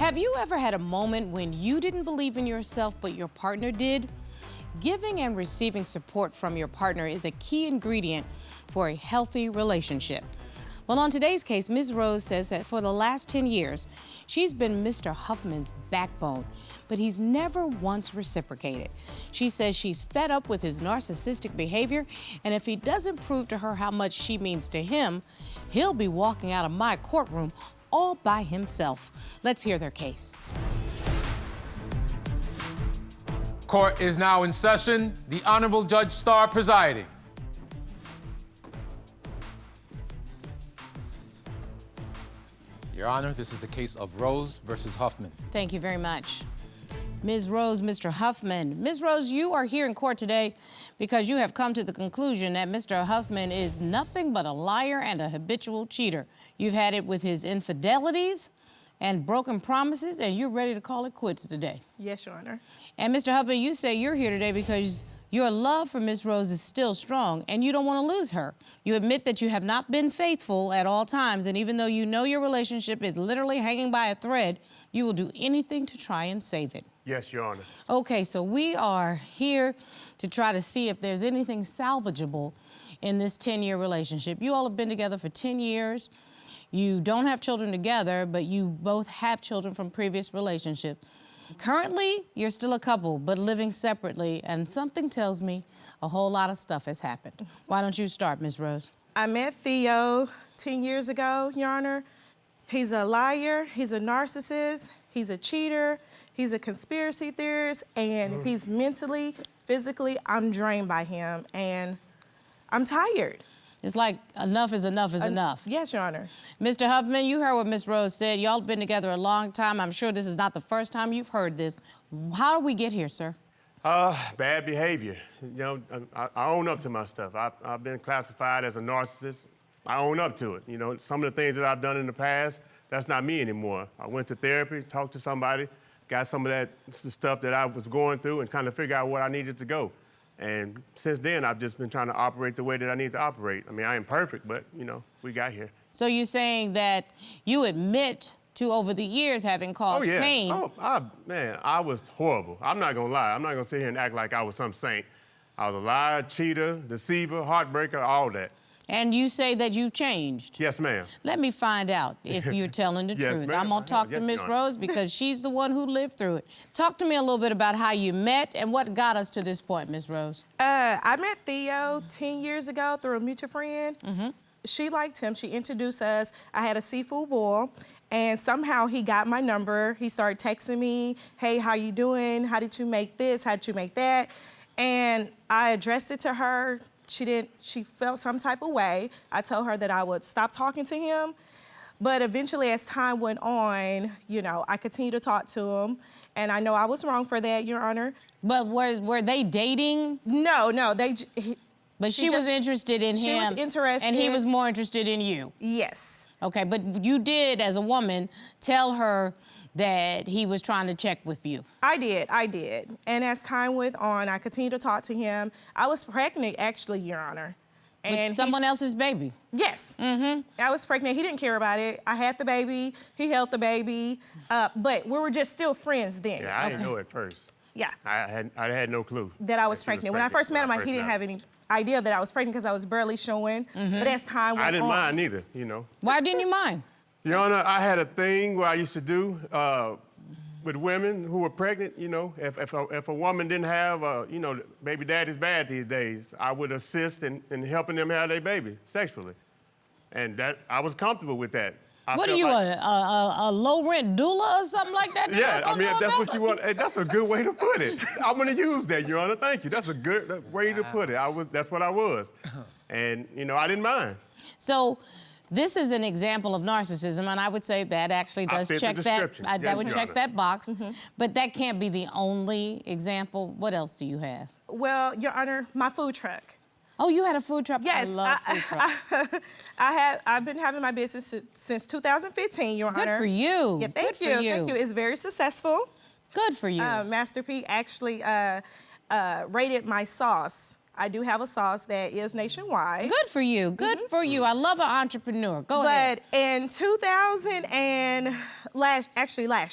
Have you ever had a moment when you didn't believe in yourself, but your partner did? Giving and receiving support from your partner is a key ingredient for a healthy relationship. Well, on today's case, Ms. Rose says that for the last 10 years, she's been Mr. Huffman's backbone, but he's never once reciprocated. She says she's fed up with his narcissistic behavior, and if he doesn't prove to her how much she means to him, he'll be walking out of my courtroom all by himself. Let's hear their case. Court is now in session. The Honorable Judge Starr presiding. Your Honor, this is the case of Rose versus Huffman. Thank you very much. Ms. Rose, Mr. Huffman. Ms. Rose, you are here in court today because you have come to the conclusion that Mr. Huffman is nothing but a liar and a habitual cheater. You've had it with his infidelities and broken promises, and you're ready to call it quits today. Yes, Your Honor. And Mr. Huffman, you say you're here today because your love for Ms. Rose is still strong and you don't want to lose her. You admit that you have not been faithful at all times, and even though you know your relationship is literally hanging by a thread, you will do anything to try and save it. Yes, Your Honor. Okay, so we are here to try to see if there's anything salvageable in this 10-year relationship. You all have been together for 10 years. You don't have children together, but you both have children from previous relationships. Currently, you're still a couple, but living separately, and something tells me a whole lot of stuff has happened. Why don't you start, Ms. Rose? I met Theo 10 years ago, Your Honor. He's a liar, he's a narcissist, he's a cheater, he's a conspiracy theorist, and he's mentally, physically, I'm drained by him, and I'm tired. It's like enough is enough is enough. Yes, Your Honor. Mr. Huffman, you heard what Ms. Rose said. Y'all been together a long time. I'm sure this is not the first time you've heard this. How did we get here, sir? Bad behavior. You know, I own up to my stuff. I've been classified as a narcissist. I own up to it. You know, some of the things that I've done in the past, that's not me anymore. I went to therapy, talked to somebody, got some of that stuff that I was going through and kind of figure out where I needed to go. And since then, I've just been trying to operate the way that I need to operate. I mean, I ain't perfect, but, you know, we got here. So you're saying that you admit to, over the years, having caused pain. Man, I was horrible. I'm not gonna lie. I'm not gonna sit here and act like I was some saint. I was a liar, cheater, deceiver, heartbreaker, all that. And you say that you've changed. Yes, ma'am. Let me find out if you're telling the Yes, truth. ma'am. I'm gonna talk to Ms. Rose because she's the one who lived through it. Talk to me a little bit about how you met and what got us to this point, Ms. Rose. I met Theo 10 years ago through a mutual friend. She liked him, she introduced us. I had a seafood boil, and somehow he got my number. He started texting me, hey, how you doing? How did you make this? How did you make that? And I addressed it to her. She felt some type of way. I told her that I would stop talking to him. But eventually, as time went on, you know, I continued to talk to him. And I know I was wrong for that, Your Honor. But were they dating? No, But she was interested in him. She was interested. And he was more interested in you. Yes. Okay, but you did, as a woman, tell her that he was trying to check with you. I did. And as time went on, I continued to talk to him. I was pregnant, actually, Your Honor. And with someone else's baby? Yes. I was pregnant. He didn't care about it. I had the baby. He held the baby. But we were just still friends then. Yeah, I didn't know at first. Yeah. I had no clue. That I was pregnant. When I first met him, he didn't have any idea that I was pregnant because I was barely showing. But as time went on... I didn't mind either, you know. Why didn't you mind? Your Honor, I had a thing where I used to do with women who were pregnant, you know, if a woman didn't have, you know, baby daddy's bad these days, I would assist in helping them have their baby sexually. And that, I was comfortable with that. What are you, a low-rent doula or something like that? Yeah, I mean, if that's what you want, hey, that's a good way to put it. I'm gonna use that, Your Honor, thank you. That's a good way to put it. That's what I was. And, you know, I didn't mind. So, this is an example of narcissism, and I would say that actually does check that. That would check that box. But that can't be the only example. What else do you have? Well, Your Honor, my food truck. Oh, you had a food truck? Yes. I love food trucks. I've been having my business since 2015, Your Honor. Good for you. Yeah, thank you. Thank you. It's very successful. Good for you. Master P actually rated my sauce. I do have a sauce that is nationwide. Good for you. Good for you. I love an entrepreneur. Go ahead. But in 2000 and last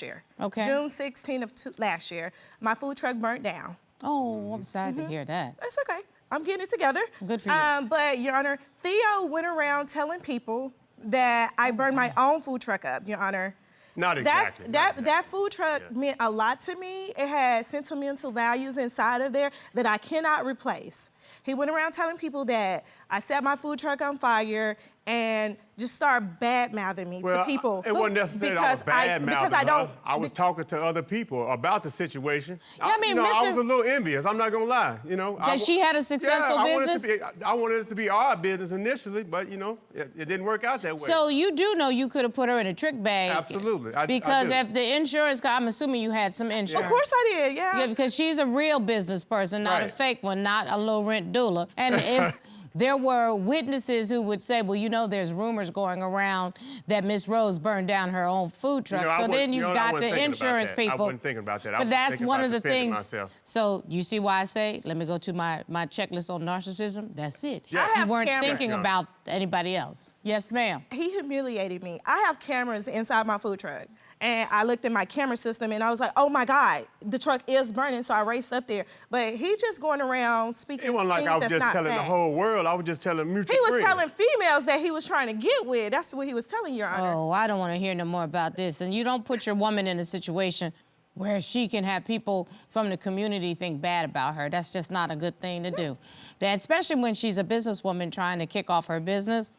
year, Okay. June 16th of last year, my food truck burnt down. Oh, I'm sad to hear that. That's okay. I'm getting it together. Good for you. But, Your Honor, Theo went around telling people that I burned my own food truck up, Your Honor. Not exactly. That food truck meant a lot to me. It had sentimental values inside of there that I cannot replace. He went around telling people that I set my food truck on fire and just started bad-mouthing me to people. It wasn't necessarily I was bad-mouthing her. I was talking to other people about the situation. Yeah, I mean, I was a little envious. I'm not gonna lie. That she had a successful business? I wanted it to be our business initially, but it didn't work out that way. So you do know you could have put her in a trick bag. Absolutely. Because I if the insurance, I'm assuming you had some insurance. Of course I did, yeah. Yeah, because she's a real business person, not a fake one, not a low-rent doula. And if there were witnesses who would say, well, there's rumors going around that Miss Rose burned down her own food truck. So then you've got the insurance people. I wasn't thinking about that. But that's one of the things. Myself. So you see why I say, let me go to my checklist on narcissism. That's it. Yeah. You weren't thinking about anybody else. Yes, ma'am. He humiliated me. I have cameras inside my food truck. And I looked at my camera system and I was like, oh my God, the truck is burning. So I raced up there. But he just going around speaking It wasn't like I was just telling the whole world. I was just telling mutual friends. He was telling females that he was trying to get with. That's what he was telling, Your Honor. Oh, I don't want to hear no more about this. And you don't put your woman in a situation where she can have people from the community think bad about her. That's just not a good thing to do. Especially when she's a businesswoman trying to kick off her business,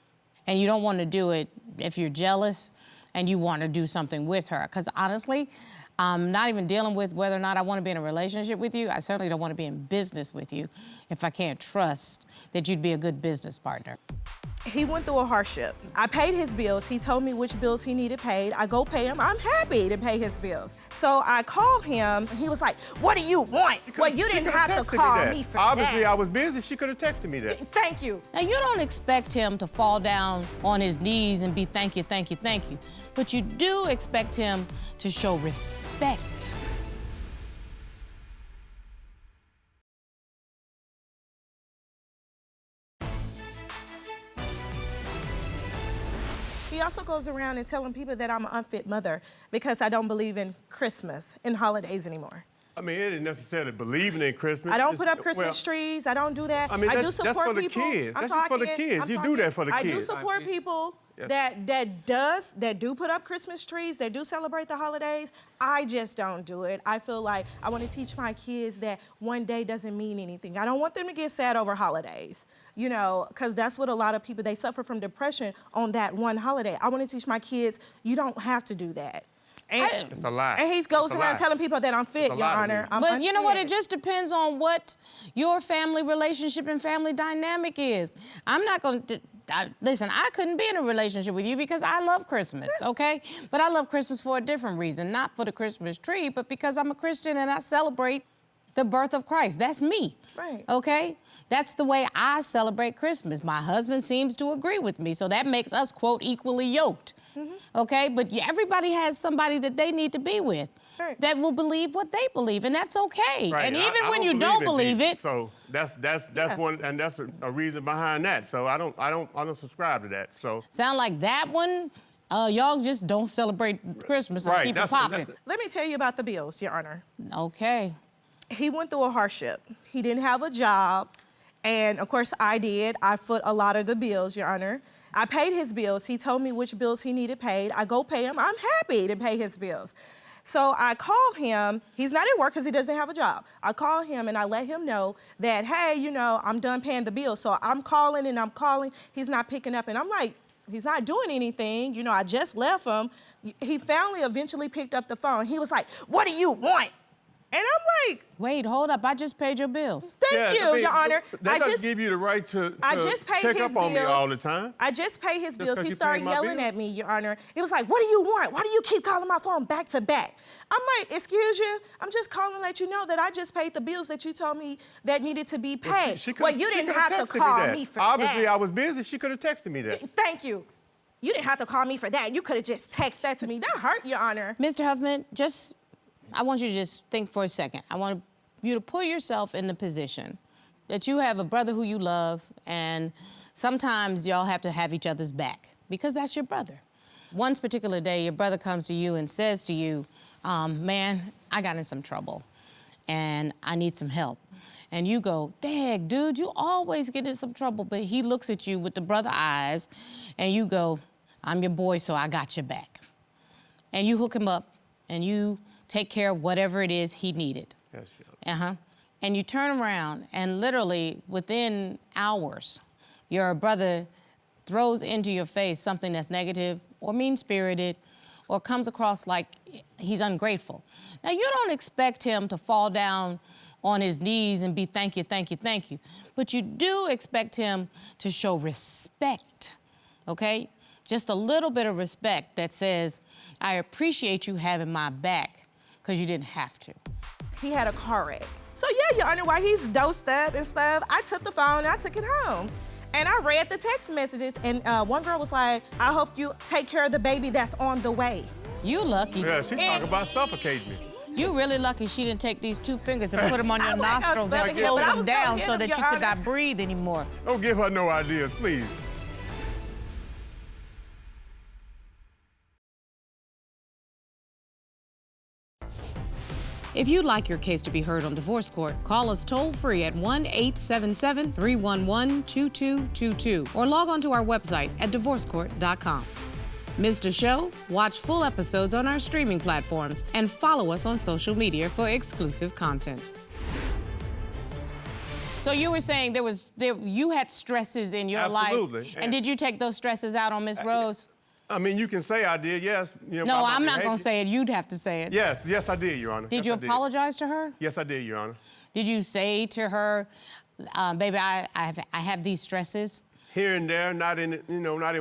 and you don't want to do it if you're jealous and you want to do something with her. Because honestly, I'm not even dealing with whether or not I want to be in a relationship with you. I certainly don't want to be in business with you if I can't trust that you'd be a good business partner. He went through a hardship. I paid his bills. He told me which bills he needed paid. I go pay him. I'm happy to pay his bills. So I called him, and he was like, what do you want? Well, you didn't have to call me for that. Obviously, I was busy. She could have texted me that. Thank you. Now, you don't expect him to fall down on his knees and be thank you, thank you, thank you. But you do expect him to show respect. He also goes around and telling people that I'm an unfit mother because I don't believe in Christmas and holidays anymore. I mean, it isn't necessarily believing in Christmas. I don't put up Christmas trees. I don't do that. I mean, I do support that's for the people. kids. That's just for the kids. You do that for the kids. I do support people that do put up Christmas trees, that do celebrate the holidays. I just don't do it. I feel like I want to teach my kids that one day doesn't mean anything. I don't want them to get sad over holidays, because that's what a lot of people, they suffer from depression on that one holiday. I want to teach my kids, you don't have to do that. And, it's a lie. And he goes around telling people that I'm fit, Your Honor. But you know what? It just depends on what your family relationship and family dynamic is. I'm not going to... Listen, I couldn't be in a relationship with you because I love Christmas, okay? But I love Christmas for a different reason. Not for the Christmas tree, but because I'm a Christian and I celebrate the birth of Christ. That's me. Right. Okay? That's the way I celebrate Christmas. My husband seems to agree with me, so that makes us, quote, equally yoked. Okay? But everybody has somebody that they need to be with. Right. That will believe what they believe, and that's okay. Right. And even I when you don't believe it, so that's one, and that's a reason behind that. So I don't subscribe to that. So sound like that one. Y'all just don't celebrate Christmas and keep it popping. Let me tell you about the bills, Your Honor. Okay. He went through a hardship. He didn't have a job, and of course I did. I foot a lot of the bills, Your Honor. I paid his bills. He told me which bills he needed paid. I go pay him. I'm happy to pay his bills. So I call him. He's not at work because he doesn't have a job. I call him and I let him know that, hey, I'm done paying the bills. So I'm calling and I'm calling. He's not picking up. And I'm like, he's not doing anything. I just left him. He finally eventually picked up the phone. He was like, what do you want? And I'm like, wait, hold up. I just paid your bills. Thank you, Your Honor. That doesn't give you the right to check up on me all the time. I just paid his bills. He started yelling at me, Your Honor. He was like, what do you want? Why do you keep calling my phone back to back? I'm like, excuse you? I'm just calling to let you know that I just paid the bills that you told me that needed to be paid. Well, you didn't have to call me for that. Obviously, I was busy. She could have texted me that. Thank you. You didn't have to call me for that. You could have just texted that to me. That hurt, Your Honor. Mr. Huffman, I want you to just think for a second. I want you to put yourself in the position that you have a brother who you love, and sometimes y'all have to have each other's back because that's your brother. One particular day, your brother comes to you and says to you, man, I got in some trouble and I need some help. And you go, dang, dude, you always get in some trouble. But he looks at you with the brother eyes and you go, I'm your boy, so I got your back. And you hook him up and you take care of whatever it is he needed. Yes, sure. And you turn around and literally within hours, your brother throws into your face something that's negative or mean-spirited or comes across like he's ungrateful. Now, you don't expect him to fall down on his knees and be thank you, thank you, thank you. But you do expect him to show respect, okay? Just a little bit of respect that says, I appreciate you having my back because you didn't have to. He had a car wreck. So yeah, Your Honor, while he's dosed up and stuff, I took the phone and I took it home. And I read the text messages, and one girl was like, I hope you take care of the baby that's on the way. You lucky. Yeah, she talking about suffocating me. You really lucky she didn't take these 2 fingers and put them on your nostrils and suffocating, close but I them was down gonna hit so him, that Your you could Honor. not breathe anymore. Don't give her no ideas, please. If you'd like your case to be heard on divorce court, call us toll-free at 1-877-311-2222 or log on to our website at divorcecourt.com. Missed a show? Watch full episodes on our streaming platforms and follow us on social media for exclusive content. So you were saying you had stresses in your life. Absolutely. And did you take those stresses out on Miss Rose? I mean, you can say I did, yes. You know, No, by my I'm not behavior. going to say it. You'd have to say it. Yes, yes, I did, Your Honor. Did Yes, you I apologize to her? Yes, I did, Your Honor. Did you say to her, baby, I have these stresses? Here and there, not in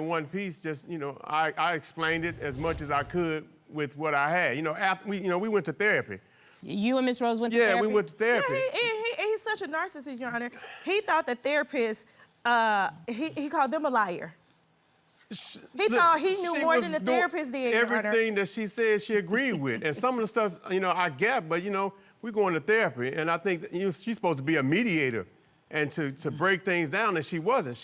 one piece. Just, I explained it as much as I could with what I had. After we went to therapy. You and Miss Rose went to therapy? Yeah, we went to therapy. Yeah, he's such a narcissist, Your Honor. He thought the therapist, he called them a liar. He thought he knew more than the therapist did, Your Honor. Everything that she said, she agreed with. And some of the stuff, I get, but, we're going to therapy, and I think that, she's supposed to be a mediator and to break things down, and she wasn't.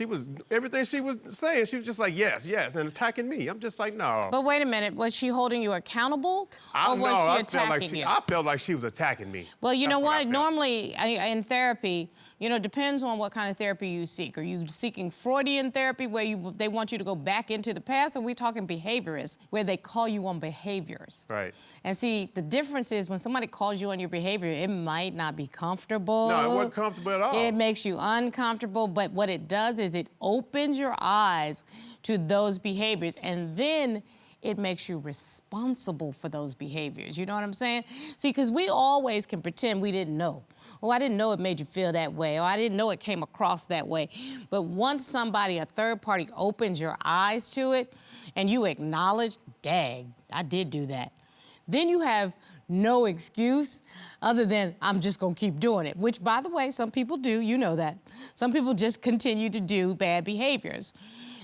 Everything she was saying, she was just like, yes, yes, and attacking me. I'm just like, no. But wait a minute, was she holding you accountable, or was she attacking you? I felt like she was attacking me. Well, you know what? Normally, in therapy, it depends on what kind of therapy you seek. Are you seeking Freudian therapy where they want you to go back into the past, or are we talking behaviorists where they call you on behaviors? Right. And see, the difference is when somebody calls you on your behavior, it might not be comfortable. No, it wasn't comfortable at all. It makes you uncomfortable, but what it does is it opens your eyes to those behaviors, and then it makes you responsible for those behaviors. You know what I'm saying? See, because we always can pretend we didn't know. Oh, I didn't know it made you feel that way. Or I didn't know it came across that way. But once somebody, a third party, opens your eyes to it and you acknowledge, dang, I did do that, then you have no excuse other than I'm just gonna keep doing it, which, by the way, some people do, you know that. Some people just continue to do bad behaviors.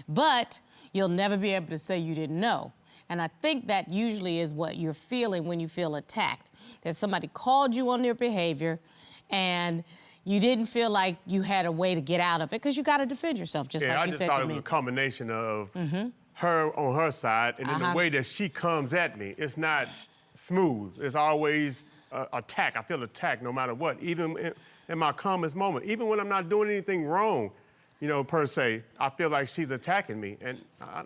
But you'll never be able to say you didn't know. And I think that usually is what you're feeling when you feel attacked, that somebody called you on their behavior and you didn't feel like you had a way to get out of it because you got to defend yourself, just like you said to me. I just thought it was a combination of her on her side and then the way that she comes at me. It's not smooth. It's always attack. I feel attacked no matter what, even in my calmest moment. Even when I'm not doing anything wrong, per se, I feel like she's attacking me, and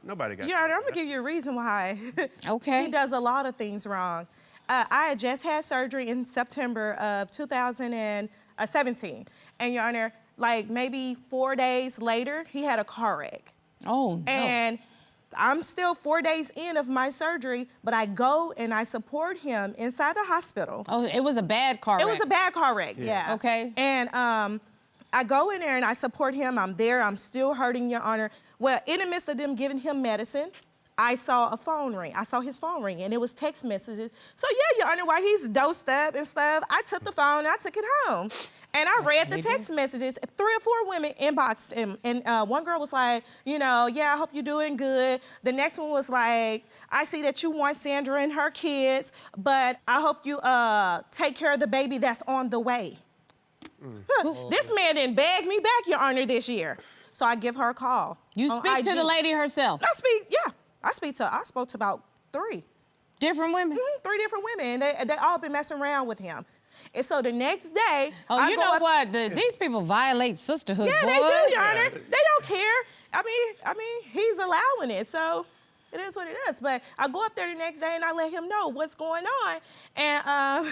nobody got Your Honor, I'm going to give you a reason why. Okay. He does a lot of things wrong. I had just had surgery in September of 2017. And, Your Honor, like maybe 4 days later, he had a car wreck. Oh, no. And I'm still 4 days in of my surgery, but I go and I support him inside the hospital. Oh, it was a bad car wreck. It was a bad car wreck, yeah. Okay. And I go in there and I support him. I'm there. I'm still hurting, Your Honor. Well, in the midst of them giving him medicine, I saw a phone ring. I saw his phone ring, and it was text messages. So, yeah, Your Honor, while he's dosed up and stuff, I took the phone and I took it home. And I read the text messages. 3 or 4 women inboxed him. And one girl was like, yeah, I hope you're doing good. The next one was like, I see that you want Sandra and her kids, but I hope you take care of the baby that's on the way. This man didn't beg me back, Your Honor, this year. So I give her a call. You on speak to IG. the lady herself? I spoke to about 3. Different women? 3 different women, and they all been messing around with him. And so the next day, oh, you know what? These people violate sisterhood. Yeah, boy. they do, Your Honor. They don't care. I mean, he's allowing it, so it is what it is. But I go up there the next day and I let him know what's going on, and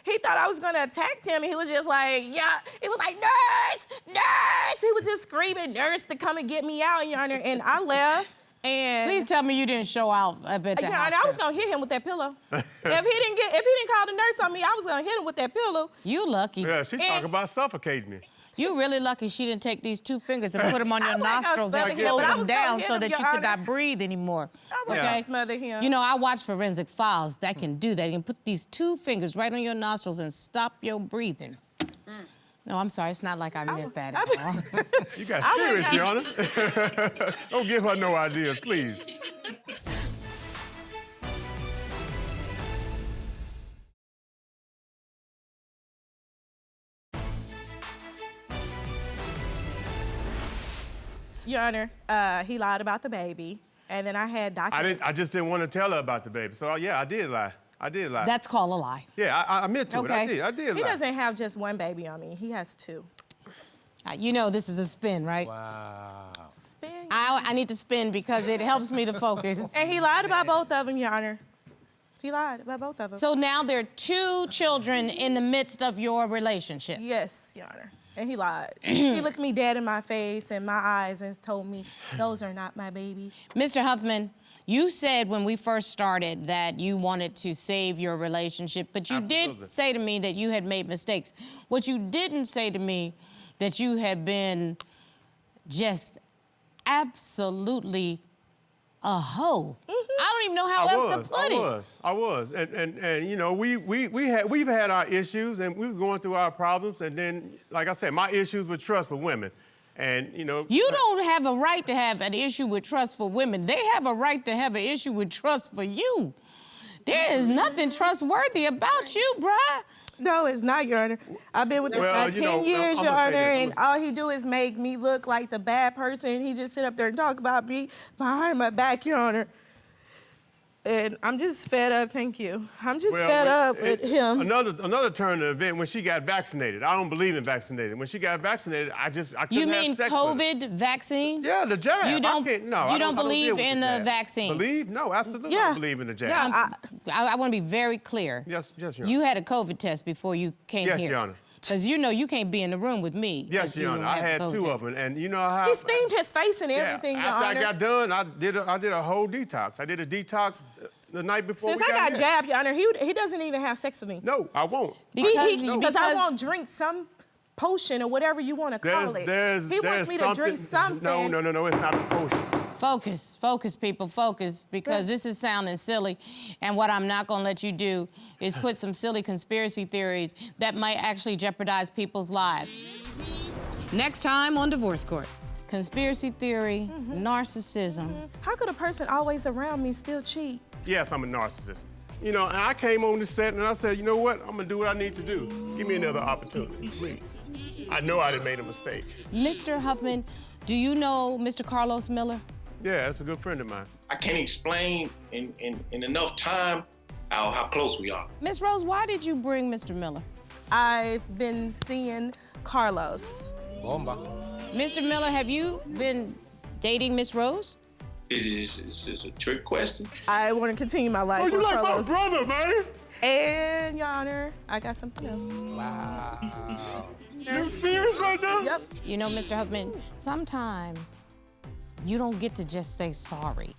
he thought I was gonna attack him. And he was just like, yeah. He was like, nurse, nurse. He was just screaming, nurse, to come and get me out, Your Honor. And I left. And please tell me you didn't show out up at the yeah, hospital. and I was gonna hit him with that pillow. if he didn't call the nurse on me, I was gonna hit him with that pillow. You lucky. Yeah, she's talking about suffocating me. You really lucky she didn't take these 2 fingers and put them on your nostrils and smother him, close but I them was down gonna hit so him, that Your you could Honor. not breathe anymore. I was gonna smother him. You know, I watch forensic files that can do that. You can put these 2 fingers right on your nostrils and stop your breathing. No, I'm sorry. It's not like I meant that at all. You got serious, Your Honor. Don't give her no ideas, please. Your Honor, he lied about the baby, and then I had documents. I just didn't want to tell her about the baby. So yeah, I did lie. That's called a lie. Yeah, I admit to Okay. it. I did lie. He doesn't have just 1 baby on me. He has 2. You know this is a spin, right? Wow. Spin. I need to spin because it helps me to focus. And he lied about both of them, Your Honor. He lied about both of them. So now there are 2 children in the midst of your relationship. Yes, Your Honor. And he lied. He looked me dead in my face and my eyes and told me, those are not my baby. Mr. Huffman, you said when we first started that you wanted to save your relationship, but you Absolutely. did say to me that you had made mistakes. What you didn't say to me that you had been just absolutely a hoe. I don't even know how else to put it. I was. And you know, we've had our issues and we were going through our problems, and then, like I said, my issues with trust with women. And you know, You don't have a right to have an issue with trust for women. They have a right to have an issue with trust for you. There is nothing trustworthy about you, bruh. No, it's not, Your Honor. I've been with this guy 10 years, Your Honor, and all he do is make me look like the bad person. He just sit up there and talk about me behind my back, Your Honor. And I'm just fed up, thank you. I'm just fed up with him. Another turn of the event, when she got vaccinated. I don't believe in vaccinated. When she got vaccinated, I couldn't You mean have sex with her. COVID vaccine? Yeah, the jab. You don't, No, you don't believe deal with in the jab. vaccine? Believe? No, absolutely don't believe in the jab. Yeah, I want to be very clear. Yes, Your Honor. You had a COVID test before you came Yes, here. Your Honor. Because you know you can't be in the room with me. Yes, if you Your Honor. don't I have a had COVID 2 test. of them, and you know how he steamed his face and everything, Your After Honor. I got done, I did a whole detox. I did a detox the night before. Since I got jabbed, Your Honor, he doesn't even have sex with me. No, I won't. Because I won't drink some potion or whatever you want to call it. He wants me to drink something. No, it's not a potion. Focus, people, focus, because this is sounding silly. And what I'm not going to let you do is put some silly conspiracy theories that might actually jeopardize people's lives. Next time on Divorce Court. Conspiracy theory, narcissism. How could a person always around me still cheat? Yes, I'm a narcissist. You know, and I came on the set and I said, you know what? I'm gonna do what I need to do. Give me another opportunity, please. I know I done made a mistake. Mr. Huffman, do you know Mr. Carlos Miller? Yeah, that's a good friend of mine. I can't explain in enough time how close we are. Miss Rose, why did you bring Mr. Miller? I've been seeing Carlos. Bomba. Mr. Miller, have you been dating Miss Rose? Is this a trick question? I want to continue my life Oh, you with like my Carlos. brother, man? And, Your Honor, I got something else. Wow. You serious right now? Yep. You know, Mr. Huffman, sometimes you don't get to just say sorry.